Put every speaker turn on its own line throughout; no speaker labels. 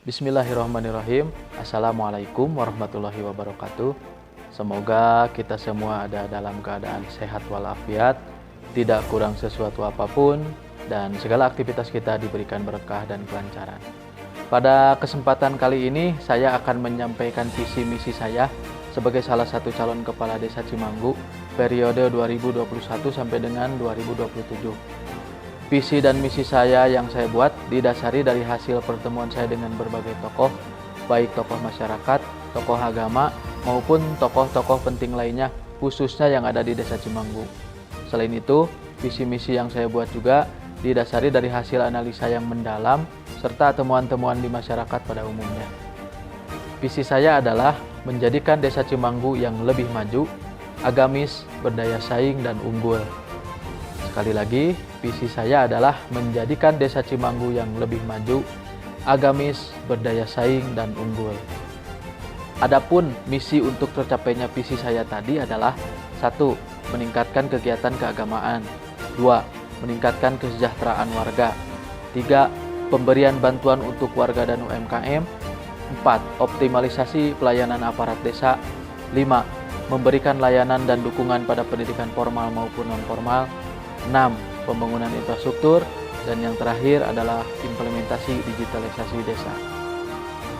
Bismillahirrahmanirrahim. Assalamualaikum warahmatullahi wabarakatuh. Semoga kita semua ada dalam keadaan sehat walafiat, tidak kurang sesuatu apapun, dan segala aktivitas kita diberikan berkah dan kelancaran. Pada kesempatan kali ini, saya akan menyampaikan visi misi saya sebagai salah satu calon kepala desa Cimanggu periode 2021 sampai dengan 2027. Visi dan misi saya yang saya buat didasari dari hasil pertemuan saya dengan berbagai tokoh, baik tokoh masyarakat, tokoh agama, maupun tokoh-tokoh penting lainnya, khususnya yang ada di desa Cimanggu. Selain itu, visi misi yang saya buat juga didasari dari hasil analisa yang mendalam, serta temuan-temuan di masyarakat pada umumnya. Visi saya adalah menjadikan desa Cimanggu yang lebih maju, agamis, berdaya saing, dan unggul. Sekali lagi, visi saya adalah menjadikan desa Cimanggu yang lebih maju, agamis, berdaya saing, dan unggul. Adapun misi untuk tercapainya visi saya tadi adalah 1. Meningkatkan kegiatan keagamaan. 2. Meningkatkan kesejahteraan warga. 3. Pemberian bantuan untuk warga dan UMKM. 4. Optimalisasi pelayanan aparat desa. 5. Memberikan layanan dan dukungan pada pendidikan formal maupun non-formal. 6. Pembangunan infrastruktur. Dan yang terakhir adalah implementasi digitalisasi desa.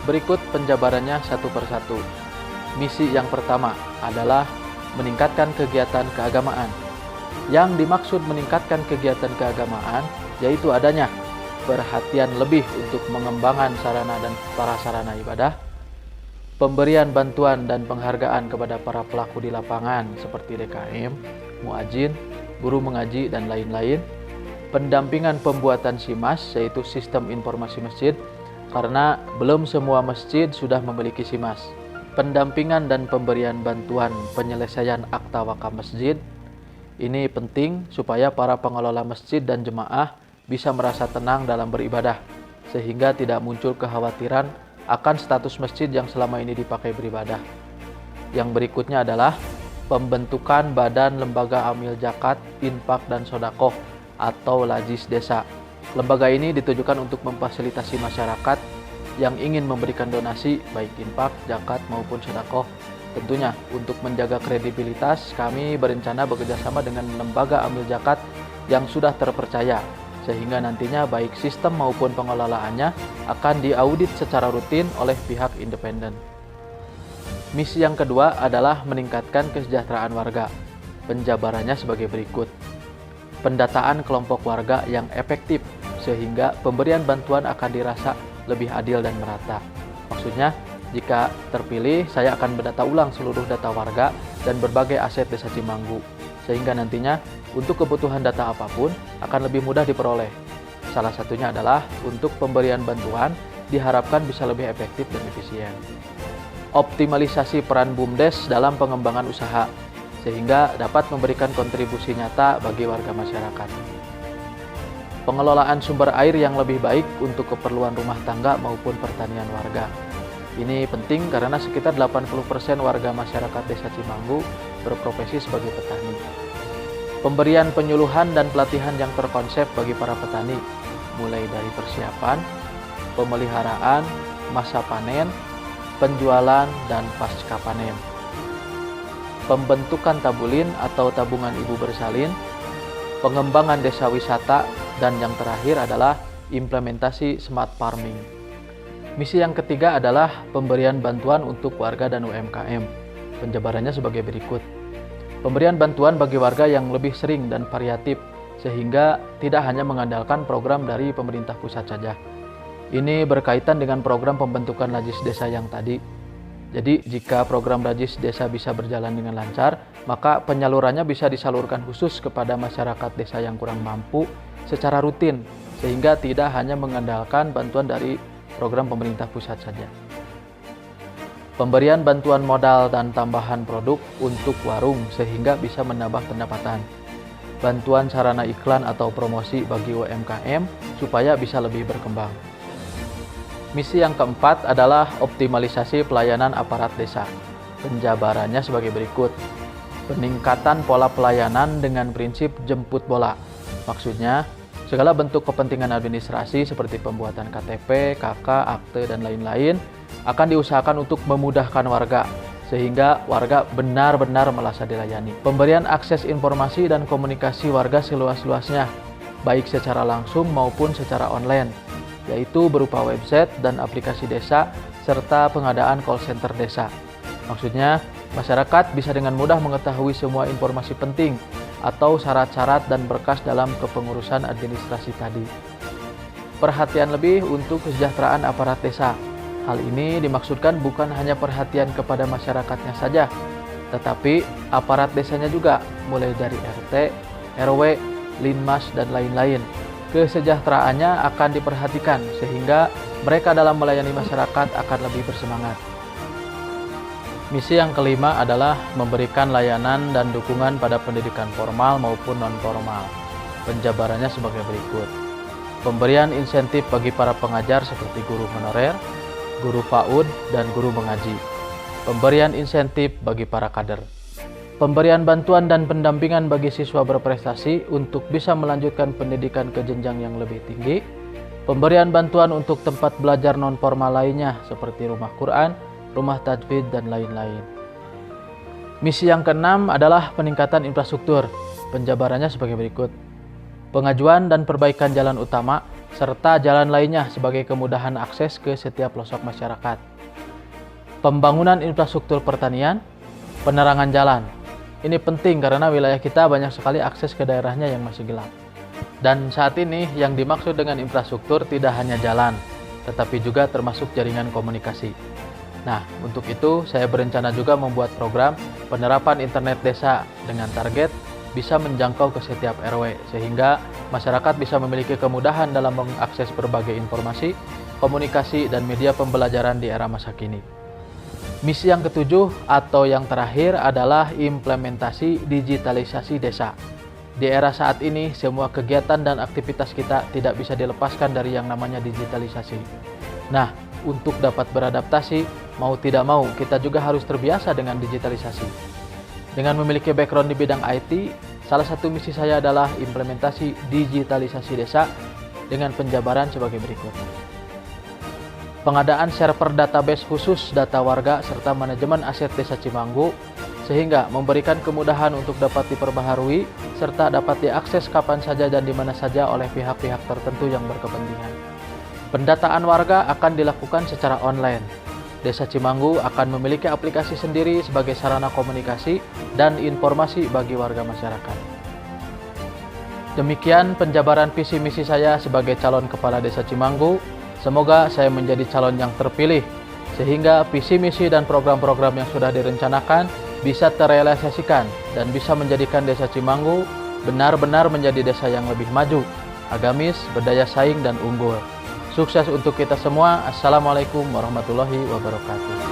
Berikut penjabarannya satu persatu. Misi yang pertama adalah meningkatkan kegiatan keagamaan. Yang dimaksud meningkatkan kegiatan keagamaan yaitu adanya perhatian lebih untuk mengembangkan sarana dan prasarana ibadah, pemberian bantuan dan penghargaan kepada para pelaku di lapangan seperti DKM, muadzin, guru mengaji, dan lain-lain, pendampingan pembuatan SIMAS yaitu Sistem Informasi Masjid, karena belum semua masjid sudah memiliki SIMAS. Pendampingan dan pemberian bantuan penyelesaian akta wakaf masjid. Ini penting supaya para pengelola masjid dan jemaah bisa merasa tenang dalam beribadah, sehingga tidak muncul kekhawatiran akan status masjid yang selama ini dipakai beribadah. Yang berikutnya adalah pembentukan Badan Lembaga Amil Zakat, Infak, dan Sodakoh atau Lajis Desa. Lembaga ini ditujukan untuk memfasilitasi masyarakat yang ingin memberikan donasi baik infak, zakat, maupun sodakoh. Tentunya untuk menjaga kredibilitas, kami berencana bekerjasama dengan lembaga amil zakat yang sudah terpercaya, sehingga nantinya baik sistem maupun pengelolaannya akan diaudit secara rutin oleh pihak independen. Misi yang kedua adalah meningkatkan kesejahteraan warga. Penjabarannya sebagai berikut. Pendataan kelompok warga yang efektif, sehingga pemberian bantuan akan dirasa lebih adil dan merata. Maksudnya, jika terpilih, saya akan mendata ulang seluruh data warga dan berbagai aset desa Cimanggu, sehingga nantinya untuk kebutuhan data apapun akan lebih mudah diperoleh. Salah satunya adalah untuk pemberian bantuan diharapkan bisa lebih efektif dan efisien. Optimalisasi peran BUMDes dalam pengembangan usaha, sehingga dapat memberikan kontribusi nyata bagi warga masyarakat. Pengelolaan sumber air yang lebih baik untuk keperluan rumah tangga maupun pertanian warga. Ini penting karena sekitar 80% warga masyarakat desa Cimanggu berprofesi sebagai petani. Pemberian penyuluhan dan pelatihan yang terkonsep bagi para petani, mulai dari persiapan, pemeliharaan, masa panen, penjualan, dan pasca panen. Pembentukan tabulin atau tabungan ibu bersalin, pengembangan desa wisata, dan yang terakhir adalah implementasi smart farming. Misi yang ketiga adalah pemberian bantuan untuk warga dan UMKM. Penjabarannya sebagai berikut. Pemberian bantuan bagi warga yang lebih sering dan variatif, sehingga tidak hanya mengandalkan program dari pemerintah pusat saja. Ini berkaitan dengan program pembentukan Lajis Desa yang tadi. Jadi jika program Lajis Desa bisa berjalan dengan lancar, maka penyalurannya bisa disalurkan khusus kepada masyarakat desa yang kurang mampu secara rutin, sehingga tidak hanya mengandalkan bantuan dari program pemerintah pusat saja. Pemberian bantuan modal dan tambahan produk untuk warung sehingga bisa menambah pendapatan. Bantuan sarana iklan atau promosi bagi UMKM supaya bisa lebih berkembang. Misi yang keempat adalah optimalisasi pelayanan aparat desa. Penjabarannya sebagai berikut. Peningkatan pola pelayanan dengan prinsip jemput bola. Maksudnya, Segala bentuk kepentingan administrasi seperti pembuatan KTP, KK, akte, dan lain-lain akan diusahakan untuk memudahkan warga, sehingga warga benar-benar merasa dilayani. Pemberian akses informasi dan komunikasi warga seluas-luasnya, baik secara langsung maupun secara online, yaitu berupa website dan aplikasi desa, serta pengadaan call center desa. Maksudnya, masyarakat bisa dengan mudah mengetahui semua informasi penting atau syarat-syarat dan berkas dalam kepengurusan administrasi tadi. Perhatian lebih untuk kesejahteraan aparat desa. Hal ini dimaksudkan bukan hanya perhatian kepada masyarakatnya saja, tetapi aparat desanya juga, mulai dari RT, RW, Linmas, dan lain-lain. Kesejahteraannya akan diperhatikan sehingga mereka dalam melayani masyarakat akan lebih bersemangat. Misi yang kelima adalah memberikan layanan dan dukungan pada pendidikan formal maupun non-formal. Penjabarannya sebagai berikut. Pemberian insentif bagi para pengajar seperti guru honorer, guru PAUD, dan guru mengaji. Pemberian insentif bagi para kader. Pemberian bantuan dan pendampingan bagi siswa berprestasi untuk bisa melanjutkan pendidikan ke jenjang yang lebih tinggi. Pemberian bantuan untuk tempat belajar non-formal lainnya seperti rumah Quran, rumah tajwid, dan lain-lain. Misi yang keenam adalah peningkatan infrastruktur. Penjabarannya sebagai berikut. Pengajuan dan perbaikan jalan utama serta jalan lainnya sebagai kemudahan akses ke setiap pelosok masyarakat. Pembangunan infrastruktur pertanian, penerangan jalan. Ini penting karena wilayah kita banyak sekali akses ke daerahnya yang masih gelap. Dan saat ini yang dimaksud dengan infrastruktur tidak hanya jalan, tetapi juga termasuk jaringan komunikasi. Nah, untuk itu saya berencana juga membuat program penerapan internet desa dengan target bisa menjangkau ke setiap RW, sehingga masyarakat bisa memiliki kemudahan dalam mengakses berbagai informasi, komunikasi, dan media pembelajaran di era masa kini. Misi yang ketujuh atau yang terakhir adalah implementasi digitalisasi desa. Di era saat ini, semua kegiatan dan aktivitas kita tidak bisa dilepaskan dari yang namanya digitalisasi. Nah, untuk dapat beradaptasi, mau tidak mau kita juga harus terbiasa dengan digitalisasi. Dengan memiliki background di bidang IT, salah satu misi saya adalah implementasi digitalisasi desa dengan penjabaran sebagai berikut. Pengadaan server database khusus data warga serta manajemen aset desa Cimanggu, sehingga memberikan kemudahan untuk dapat diperbaharui serta dapat diakses kapan saja dan di mana saja oleh pihak-pihak tertentu yang berkepentingan. Pendataan warga akan dilakukan secara online. Desa Cimanggu akan memiliki aplikasi sendiri sebagai sarana komunikasi dan informasi bagi warga masyarakat. Demikian penjabaran visi misi saya sebagai calon kepala desa Cimanggu. Semoga saya menjadi calon yang terpilih, sehingga visi misi dan program-program yang sudah direncanakan bisa terrealisasikan dan bisa menjadikan desa Cimanggu benar-benar menjadi desa yang lebih maju, agamis, berdaya saing, dan unggul. Sukses untuk kita semua. Assalamualaikum warahmatullahi wabarakatuh.